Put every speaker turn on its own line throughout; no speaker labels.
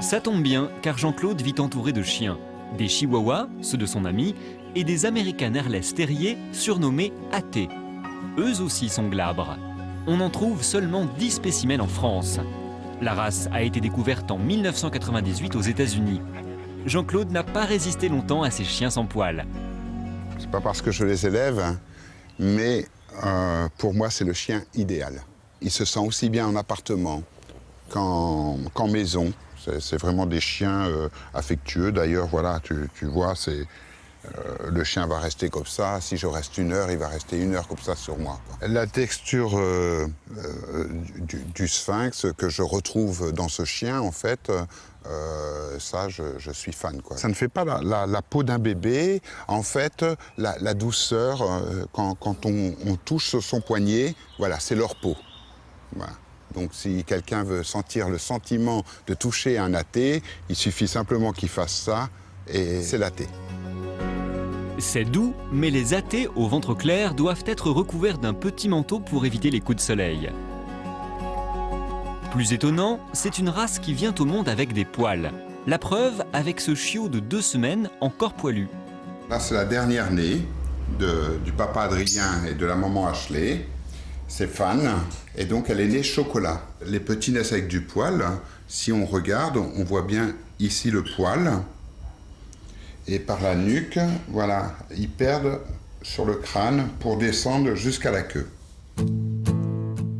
Ça tombe bien, car Jean-Claude vit entouré de chiens. Des chihuahuas, ceux de son ami, et des American Airless Terriers surnommés AT. Eux aussi sont glabres. On en trouve seulement 10 spécimens en France. La race a été découverte en 1998 aux États-Unis. Jean-Claude n'a pas résisté longtemps à ces chiens sans poils.
C'est pas parce que je les élève, hein, mais pour moi, c'est le chien idéal. Il se sent aussi bien en appartement qu'en maison. C'est vraiment des chiens affectueux. D'ailleurs, voilà, tu vois, le chien va rester comme ça. Si je reste 1 heure, il va rester 1 heure comme ça sur moi, quoi. La texture du sphinx que je retrouve dans ce chien, en fait, ça, je suis fan, quoi. Ça ne fait pas la peau d'un bébé. En fait, la douceur, quand on touche son poignet, voilà, c'est leur peau. Voilà. Donc si quelqu'un veut sentir le sentiment de toucher un AT, il suffit simplement qu'il fasse ça et c'est l'AT.
C'est doux, mais les AT au ventre clair doivent être recouverts d'un petit manteau pour éviter les coups de soleil. Plus étonnant, c'est une race qui vient au monde avec des poils. La preuve avec ce chiot de 2 semaines encore poilu.
Là, c'est la dernière née du papa Adrien et de la maman Ashley. C'est Fan, et donc elle est née chocolat. Les petits naissent avec du poil. Si on regarde, on voit bien ici le poil. Et par la nuque, voilà, ils perdent sur le crâne pour descendre jusqu'à la queue.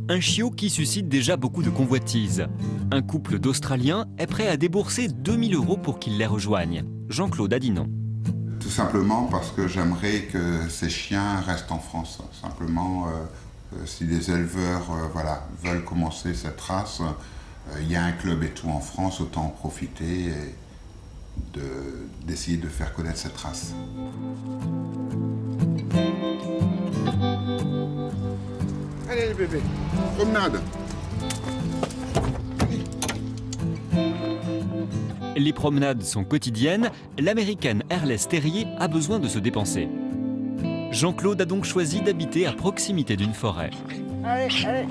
Un chiot qui suscite déjà beaucoup de convoitises. Un couple d'Australiens est prêt à débourser 2000 € pour qu'il les rejoigne. Jean-Claude a dit non.
Tout simplement parce que j'aimerais que ces chiens restent en France. Simplement, si les éleveurs voilà, veulent commencer cette race, il y a un club et tout en France, autant en profiter et d'essayer de faire connaître cette race. Allez les bébés, promenade.
Les promenades sont quotidiennes, l'American Airless Terrier a besoin de se dépenser. Jean-Claude a donc choisi d'habiter à proximité d'une forêt.
Allez, allez.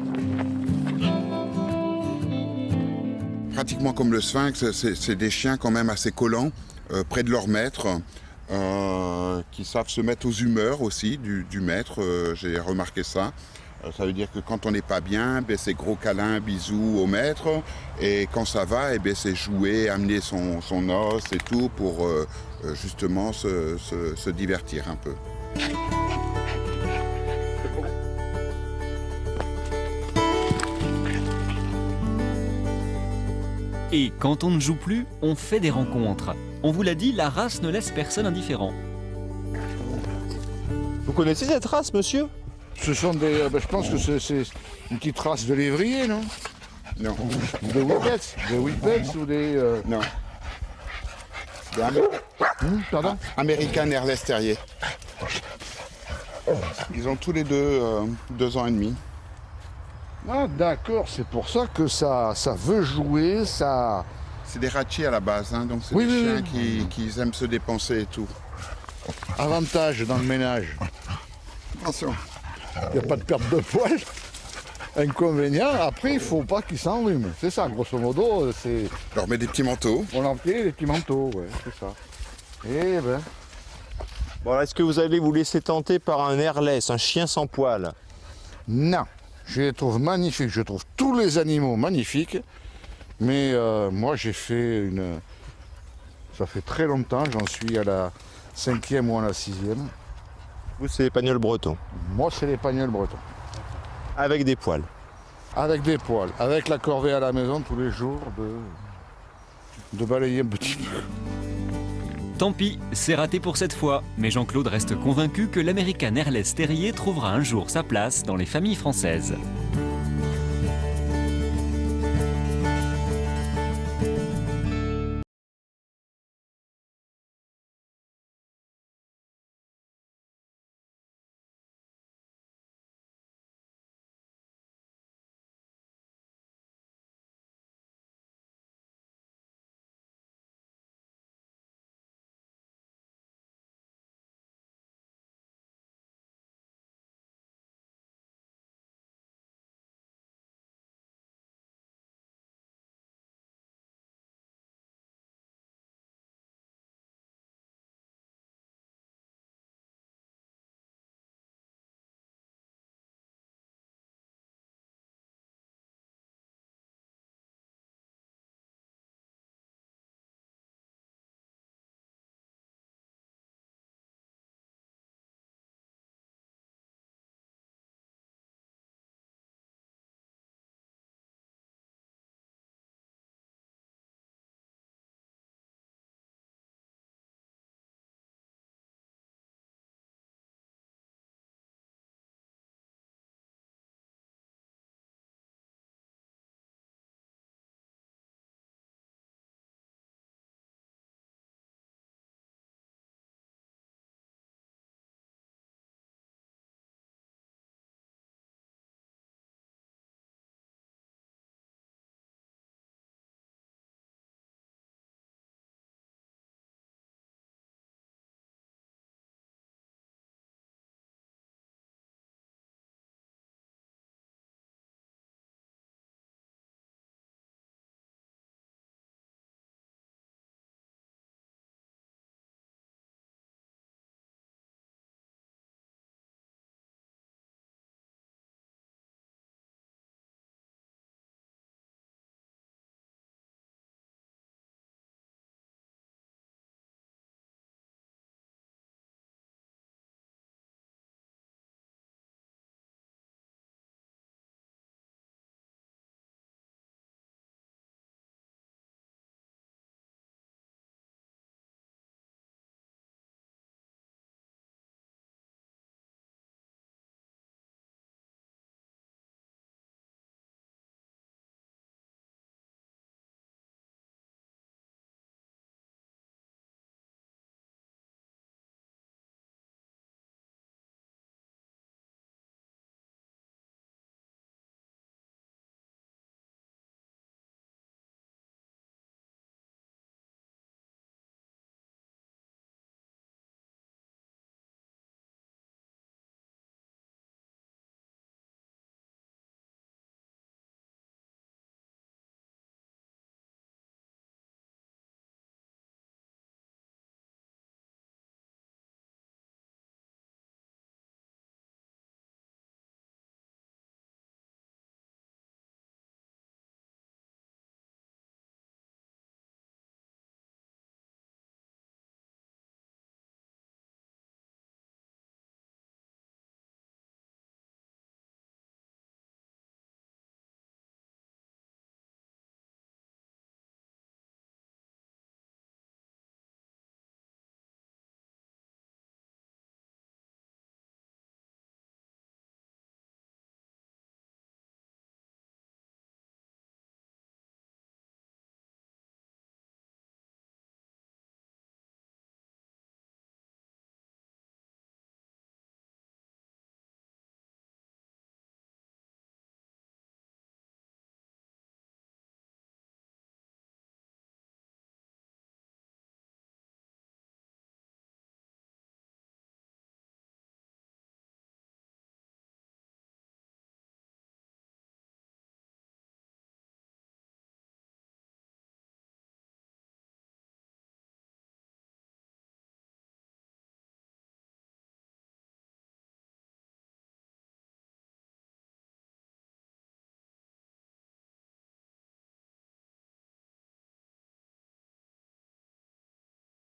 Pratiquement comme le sphinx, c'est des chiens quand même assez collants, près de leur maître, qui savent se mettre aux humeurs aussi du maître, j'ai remarqué ça. Ça veut dire que quand on n'est pas bien, c'est gros câlin, bisous au maître, et quand ça va, c'est jouer, amener son os et tout pour justement se divertir un peu.
Et quand on ne joue plus, on fait des rencontres. On vous l'a dit, la race ne laisse personne indifférent.
Vous connaissez cette race, monsieur?
Ce sont des... je pense que c'est une petite race de lévrier, non?
Non.
De whippets? Des whippets ou des...
Non.
Pardon?
American Airless Terrier. Ils ont tous les deux 2 ans et demi.
Ah d'accord, c'est pour ça que ça veut jouer, ça...
C'est des ratchis à la base, hein, donc c'est
Oui,
des
oui,
chiens
oui.
qui aiment se dépenser et tout.
Avantage dans le ménage.
Attention.
Il n'y a pas de perte de poils. Inconvénient, après il ne faut pas qu'ils s'enrhument. C'est ça, grosso modo, c'est...
Je leur mets des petits manteaux.
On en fait des petits manteaux, ouais, c'est ça. Eh ben...
Bon, est-ce que vous allez vous laisser tenter par un airless, un chien sans poils?
Non, je les trouve magnifiques, je trouve tous les animaux magnifiques, mais moi j'ai fait une... Ça fait très longtemps, j'en suis à la 5e ou à la 6e.
Vous, c'est l'Épagnol breton.
Moi c'est l'Épagnol breton.
Avec des poils.
Avec des poils, avec la corvée à la maison tous les jours de balayer un petit peu.
Tant pis, c'est raté pour cette fois, mais Jean-Claude reste convaincu que l'American Airless Terrier trouvera un jour sa place dans les familles françaises.